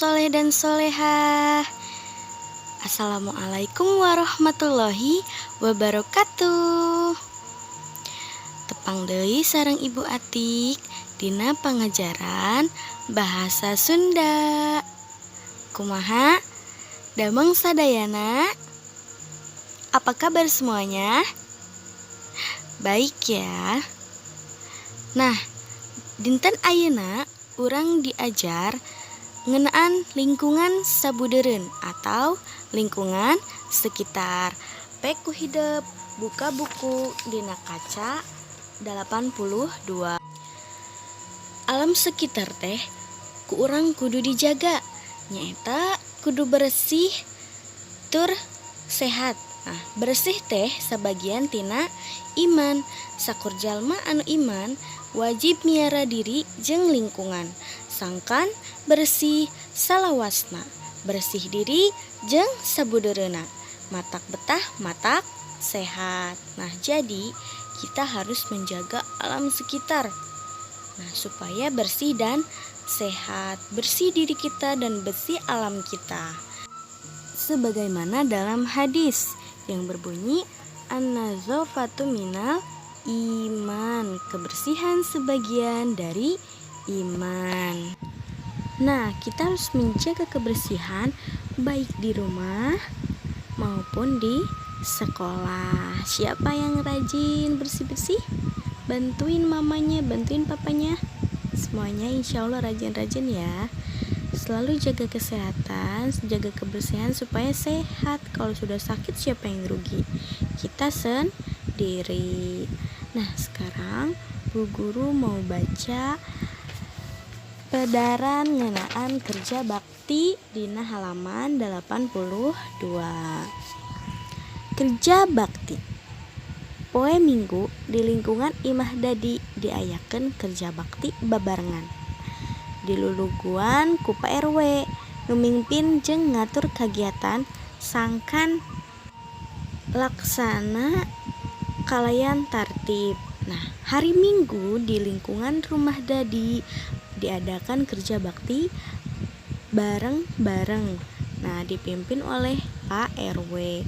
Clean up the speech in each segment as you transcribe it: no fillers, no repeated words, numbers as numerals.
soleh dan solehah. Assalamualaikum warahmatullahi wabarakatuh. Tepang deui sareng Ibu Atik dina pangajaran bahasa Sunda. Kumaha? Damang sadayana? Apa kabar semuanya? Baik ya. Nah, dinten ayeuna urang diajar ngeunaan lingkungan sabudeureun atau lingkungan sekitar. Peku hidup buka buku dina kaca 82. Alam sekitar teh ku urang kudu dijaga, nyaeta kudu bersih tur sehat. Nah, bersih teh sabagian tina iman. Sakur jalma anu iman wajib miara diri jeung lingkungan. Sangkan bersih salawasna, bersih diri jeung sabudeureuna. Matak betah, matak sehat. Nah, jadi kita harus menjaga alam sekitar. Nah, supaya bersih dan sehat, bersih diri kita dan bersih alam kita. Sebagaimana dalam hadis yang berbunyi an-nazafatu minal iman, kebersihan sebagian dari iman. Nah, kita harus menjaga kebersihan baik di rumah maupun di sekolah. Siapa yang rajin bersih-bersih? Bantuin mamanya, bantuin papanya. Semuanya insya Allah rajin-rajin ya. Selalu jaga kesehatan, jaga kebersihan supaya sehat. Kalau sudah sakit siapa yang rugi? Kita sendiri. Nah, sekarang Bu Guru mau baca pedaran ngeunaan kerja bakti dina halaman 82. Kerja bakti. Poe Minggu di lingkungan Imah Dadi diayakeun kerja bakti babarengan. Diluluguan ku Pak RW nu mingpin jeung ngatur kagiatan sangkan laksana kalayan tartib. Nah, hari Minggu di lingkungan Rumah Dadi diadakan kerja bakti bareng-bareng. Nah, dipimpin oleh Pak RW.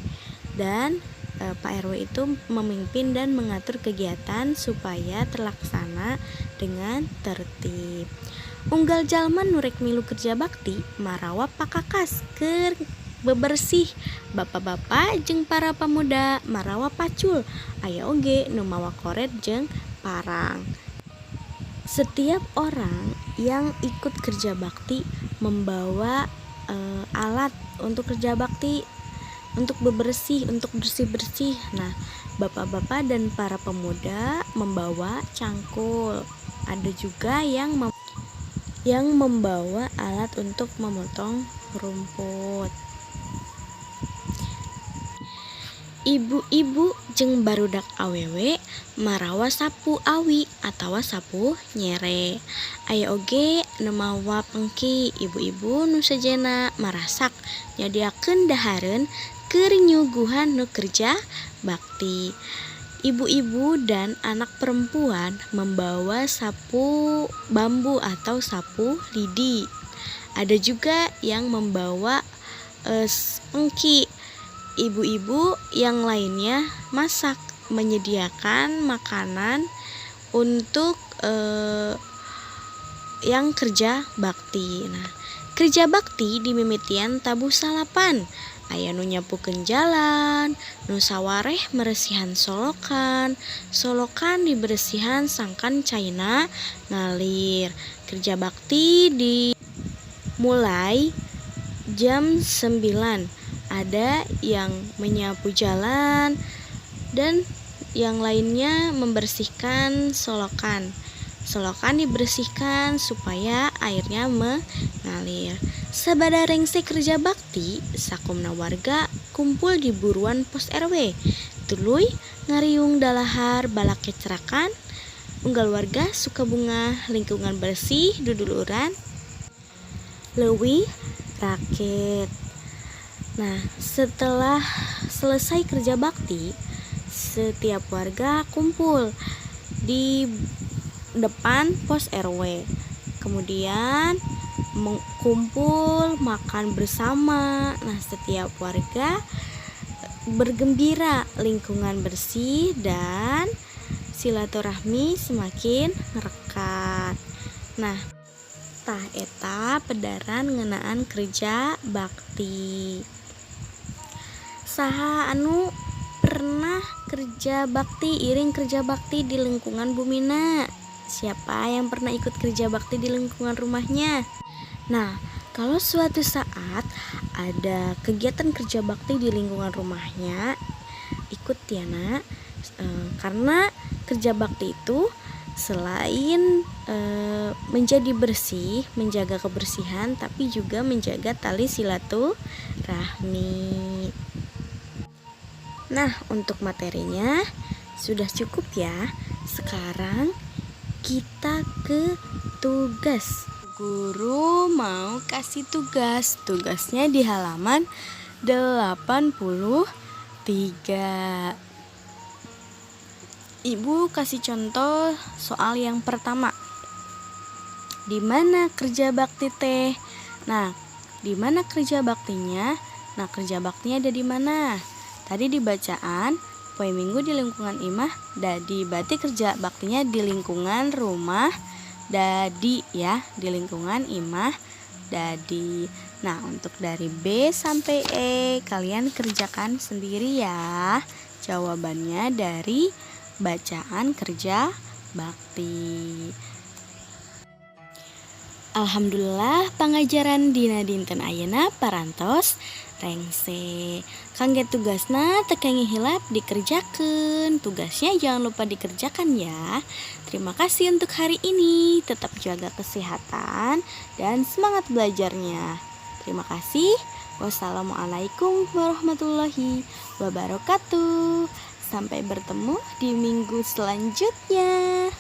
Dan Pak RW itu memimpin dan mengatur kegiatan supaya terlaksana dengan tertib. Unggal jalma nu rek milu kerja bakti marawa pakakas keur bebersih. Bapak-bapak jeung para pemuda marawa pacul. Aya oge nu mawa koret jeung parang. Setiap orang yang ikut kerja bakti membawa alat untuk kerja bakti, untuk bebersih, untuk bersih-bersih. Nah, bapak-bapak dan para pemuda membawa cangkul. Ada juga yang membawa alat untuk memotong rumput. Ibu-ibu jeung barudak awewe marawa sapu awi atawa sapu nyere. Aya oge nu mawa pengki. Ibu-ibu nu sejenna marasak nyadiakeun dahareun keur nyuguhan nu kerja bakti. Ibu-ibu dan anak perempuan membawa sapu bambu atau sapu lidi. Ada juga yang membawa pengki. Ibu-ibu yang lainnya masak, menyediakan makanan untuk yang kerja bakti. Nah, kerja bakti di mimitian tabuh salapan. Aya nu nyapukeun jalan, nu sawareh meresihan solokan, solokan diberesihan sangkan caina ngalir. Kerja bakti dimulai jam 9. Ada yang menyapu jalan dan yang lainnya membersihkan solokan. Solokan dibersihkan supaya airnya mengalir. Sabada rengse kerja bakti, sakumna warga kumpul di buruan pos RW. Tuluy ngariung dalahar balak kecerakan. Unggal warga Sukabunga lingkungan bersih duduluran leuwih raket. Nah, setelah selesai kerja bakti, setiap warga kumpul di depan pos RW. Kemudian kumpul makan bersama. Nah, setiap warga bergembira, lingkungan bersih dan silaturahmi semakin ngerekat. Nah, tah eta pedaran ngeunaan kerja bakti. Saha anu pernah kerja bakti, iring kerja bakti di lingkungan Bumina? Siapa yang pernah ikut kerja bakti di lingkungan rumahnya? Nah, kalau suatu saat ada kegiatan kerja bakti di lingkungan rumahnya, ikut ya nak. Karena kerja bakti itu selain menjadi bersih, menjaga kebersihan, tapi juga menjaga tali silaturahmi. Nah, untuk materinya sudah cukup ya. Sekarang kita ke tugas. Guru mau kasih tugas. Tugasnya di halaman 83. Ibu kasih contoh soal yang pertama. Di mana kerja bakti teh? Nah, di mana kerja baktinya? Nah, kerja baktinya ada di mana? Tadi di bacaan poe minggu di lingkungan imah dadi, berarti kerja baktinya di lingkungan rumah dadi ya, di lingkungan imah dadi. Nah, untuk dari B sampai E kalian kerjakan sendiri ya jawabannya dari bacaan kerja bakti. Alhamdulillah pengajaran dina dinten ayeuna parantos rengse. Kangge tugasna tekangi hilap dikerjakan. Tugasnya jangan lupa dikerjakan ya. Terima kasih untuk hari ini. Tetap jaga kesehatan dan semangat belajarnya. Terima kasih. Wassalamualaikum warahmatullahi wabarakatuh. Sampai bertemu di minggu selanjutnya.